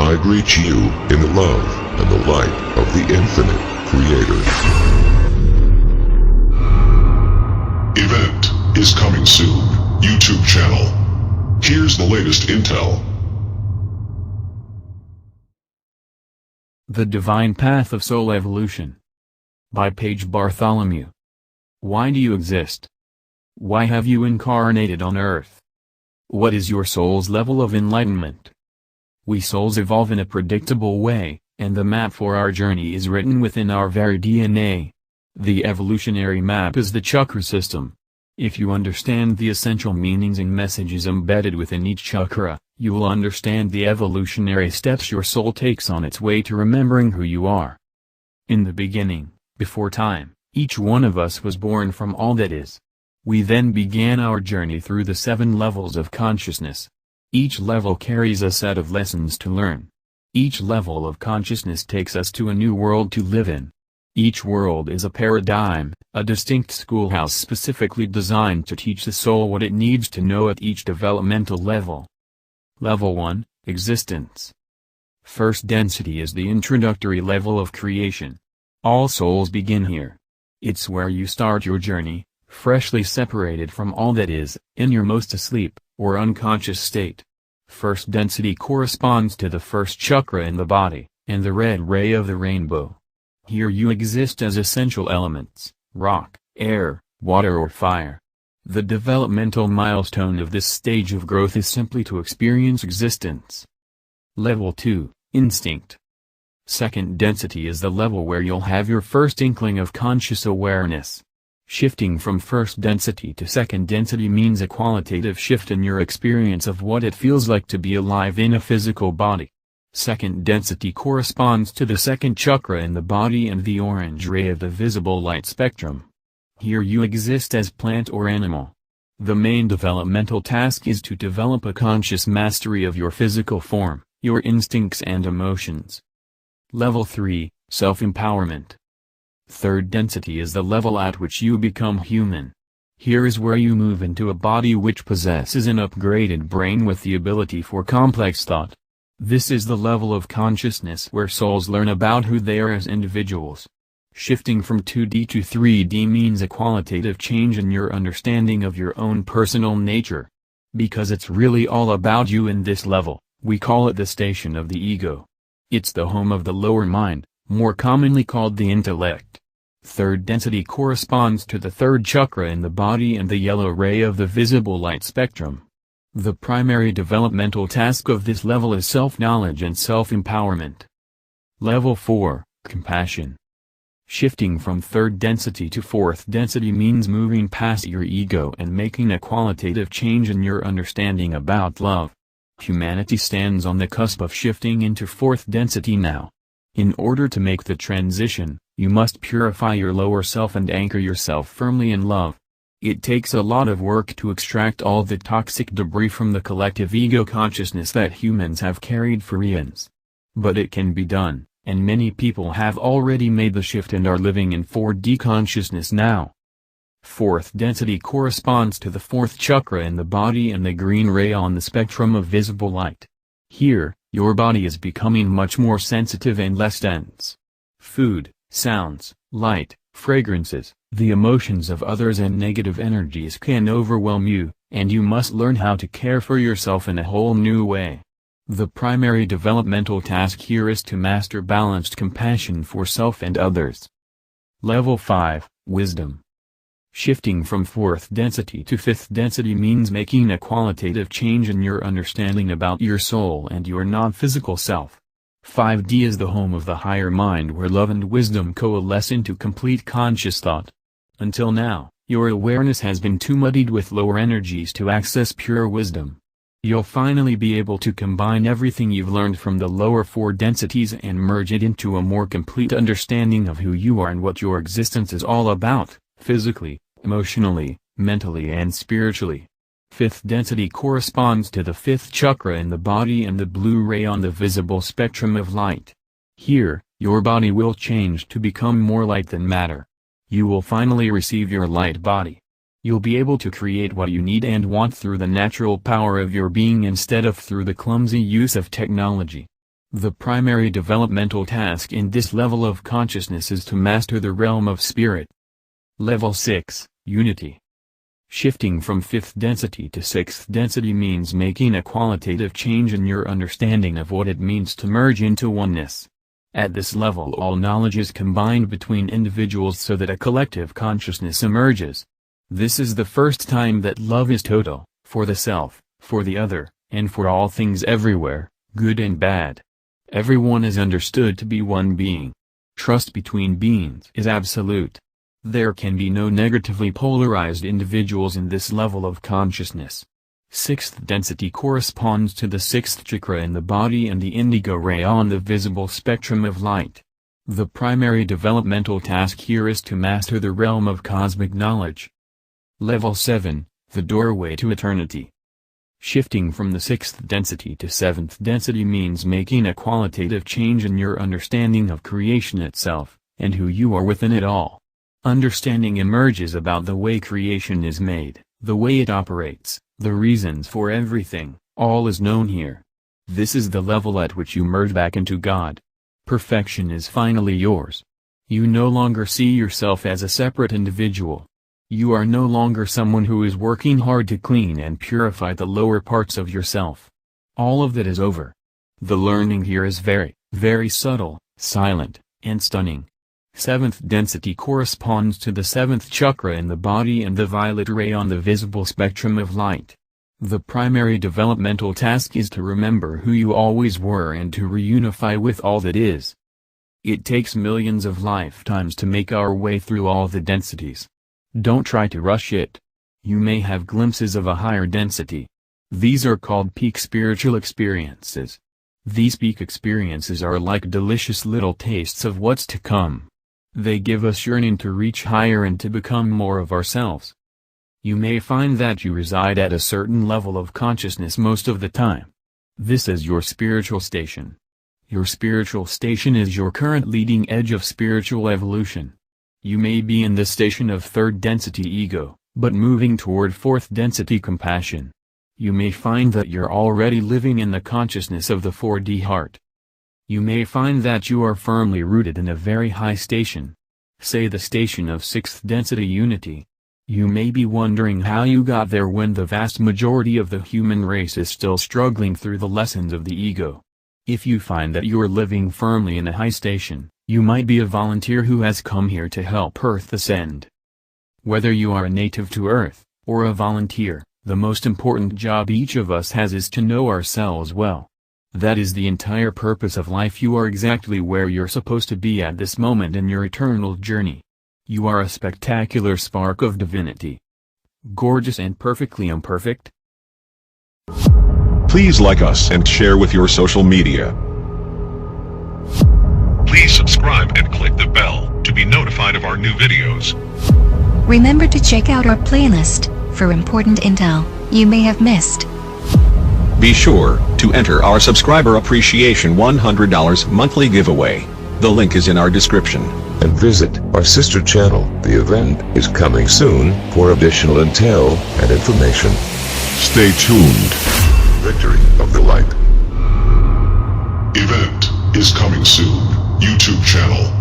I greet you in the love and the light of the infinite Creator. Event is coming soon. YouTube channel. Here's the latest intel. The Divine Path of Soul Evolution. By Paige Bartholomew. Why do you exist? Why have you incarnated on Earth? What is your soul's level of enlightenment? We souls evolve in a predictable way, and the map for our journey is written within our very DNA. The evolutionary map is the chakra system. If you understand the essential meanings and messages embedded within each chakra, you will understand the evolutionary steps your soul takes on its way to remembering who you are. In the beginning, before time, each one of us was born from all that is. We then began our journey through the 7 levels of consciousness. Each level carries a set of lessons to learn. Each level of consciousness takes us to a new world to live in. Each world is a paradigm, a distinct schoolhouse specifically designed to teach the soul what it needs to know at each developmental level. Level 1, Existence. First density is the introductory level of creation. All souls begin here. It's where you start your journey, freshly separated from all that is, in your most asleep, or unconscious state. First density corresponds to the first chakra in the body, and the red ray of the rainbow. Here you exist as essential elements, rock, air, water or fire. The developmental milestone of this stage of growth is simply to experience existence. Level 2, Instinct. Second density is the level where you'll have your first inkling of conscious awareness. Shifting from first density to second density means a qualitative shift in your experience of what it feels like to be alive in a physical body. Second density corresponds to the second chakra in the body and the orange ray of the visible light spectrum. Here you exist as plant or animal. The main developmental task is to develop a conscious mastery of your physical form, your instincts and emotions. Level 3, Self-Empowerment. Third density is the level at which you become human. Here is where you move into a body which possesses an upgraded brain with the ability for complex thought. This is the level of consciousness where souls learn about who they are as individuals. Shifting from 2D to 3D means a qualitative change in your understanding of your own personal nature. Because it's really all about you in this level, we call it the station of the ego. It's the home of the lower mind, more commonly called the intellect. Third density corresponds to the third chakra in the body and the yellow ray of the visible light spectrum. The primary developmental task of this level is self-knowledge and self-empowerment. Level 4, Compassion. Shifting from third density to fourth density means moving past your ego and making a qualitative change in your understanding about love. Humanity stands on the cusp of shifting into fourth density now. In order to make the transition, you must purify your lower self and anchor yourself firmly in love. It takes a lot of work to extract all the toxic debris from the collective ego consciousness that humans have carried for eons. But it can be done, and many people have already made the shift and are living in 4D consciousness now. Fourth density corresponds to the fourth chakra in the body and the green ray on the spectrum of visible light. Here, your body is becoming much more sensitive and less dense. Food, sounds, light, fragrances, the emotions of others and negative energies can overwhelm you, and you must learn how to care for yourself in a whole new way. The primary developmental task here is to master balanced compassion for self and others. Level 5, Wisdom. Shifting from fourth density to fifth density means making a qualitative change in your understanding about your soul and your non-physical self. 5D is the home of the higher mind where love and wisdom coalesce into complete conscious thought. Until now, your awareness has been too muddied with lower energies to access pure wisdom. You'll finally be able to combine everything you've learned from the lower 4 densities and merge it into a more complete understanding of who you are and what your existence is all about, physically, emotionally, mentally and spiritually. Fifth density corresponds to the fifth chakra in the body and the blue ray on the visible spectrum of light. Here, your body will change to become more light than matter. You will finally receive your light body. You'll be able to create what you need and want through the natural power of your being instead of through the clumsy use of technology. The primary developmental task in this level of consciousness is to master the realm of spirit. Level 6, Unity. Shifting from 5th density to 6th density means making a qualitative change in your understanding of what it means to merge into oneness. At this level all knowledge is combined between individuals so that a collective consciousness emerges. This is the first time that love is total, for the self, for the other, and for all things everywhere, good and bad. Everyone is understood to be one being. Trust between beings is absolute. There can be no negatively polarized individuals in this level of consciousness. 6th density corresponds to the 6th chakra in the body and the indigo ray on the visible spectrum of light. The primary developmental task here is to master the realm of cosmic knowledge. Level 7, the doorway to eternity. Shifting from the 6th density to 7th density means making a qualitative change in your understanding of creation itself, and who you are within it all. Understanding emerges about the way creation is made, the way it operates, the reasons for everything, all is known here. This is the level at which you merge back into God. Perfection is finally yours. You no longer see yourself as a separate individual. You are no longer someone who is working hard to clean and purify the lower parts of yourself. All of that is over. The learning here is very, very subtle, silent, and stunning. 7th density corresponds to the 7th chakra in the body and the violet ray on the visible spectrum of light. The primary developmental task is to remember who you always were and to reunify with all that is. It takes millions of lifetimes to make our way through all the densities. Don't try to rush it. You may have glimpses of a higher density. These are called peak spiritual experiences. These peak experiences are like delicious little tastes of what's to come. They give us yearning to reach higher and to become more of ourselves. You may find that you reside at a certain level of consciousness most of the time. This is your spiritual station. Your spiritual station is your current leading edge of spiritual evolution. You may be in the station of 3rd density ego, but moving toward 4th density compassion. You may find that you're already living in the consciousness of the 4D heart. You may find that you are firmly rooted in a very high station. Say the station of 6th density unity. You may be wondering how you got there when the vast majority of the human race is still struggling through the lessons of the ego. If you find that you are living firmly in a high station, you might be a volunteer who has come here to help Earth ascend. Whether you are a native to Earth, or a volunteer, the most important job each of us has is to know ourselves well. That is the entire purpose of life. You are exactly where you're supposed to be at this moment in your eternal journey. You are a spectacular spark of divinity. Gorgeous and perfectly imperfect. Please like us and share with your social media. Please subscribe and click the bell to be notified of our new videos. Remember to check out our playlist for important intel you may have missed. Be sure to enter our subscriber appreciation $100 monthly giveaway. The link is in our description. And visit our sister channel. The event is coming soon for additional intel and information. Stay tuned. Victory of the Light. Event is coming soon. YouTube channel.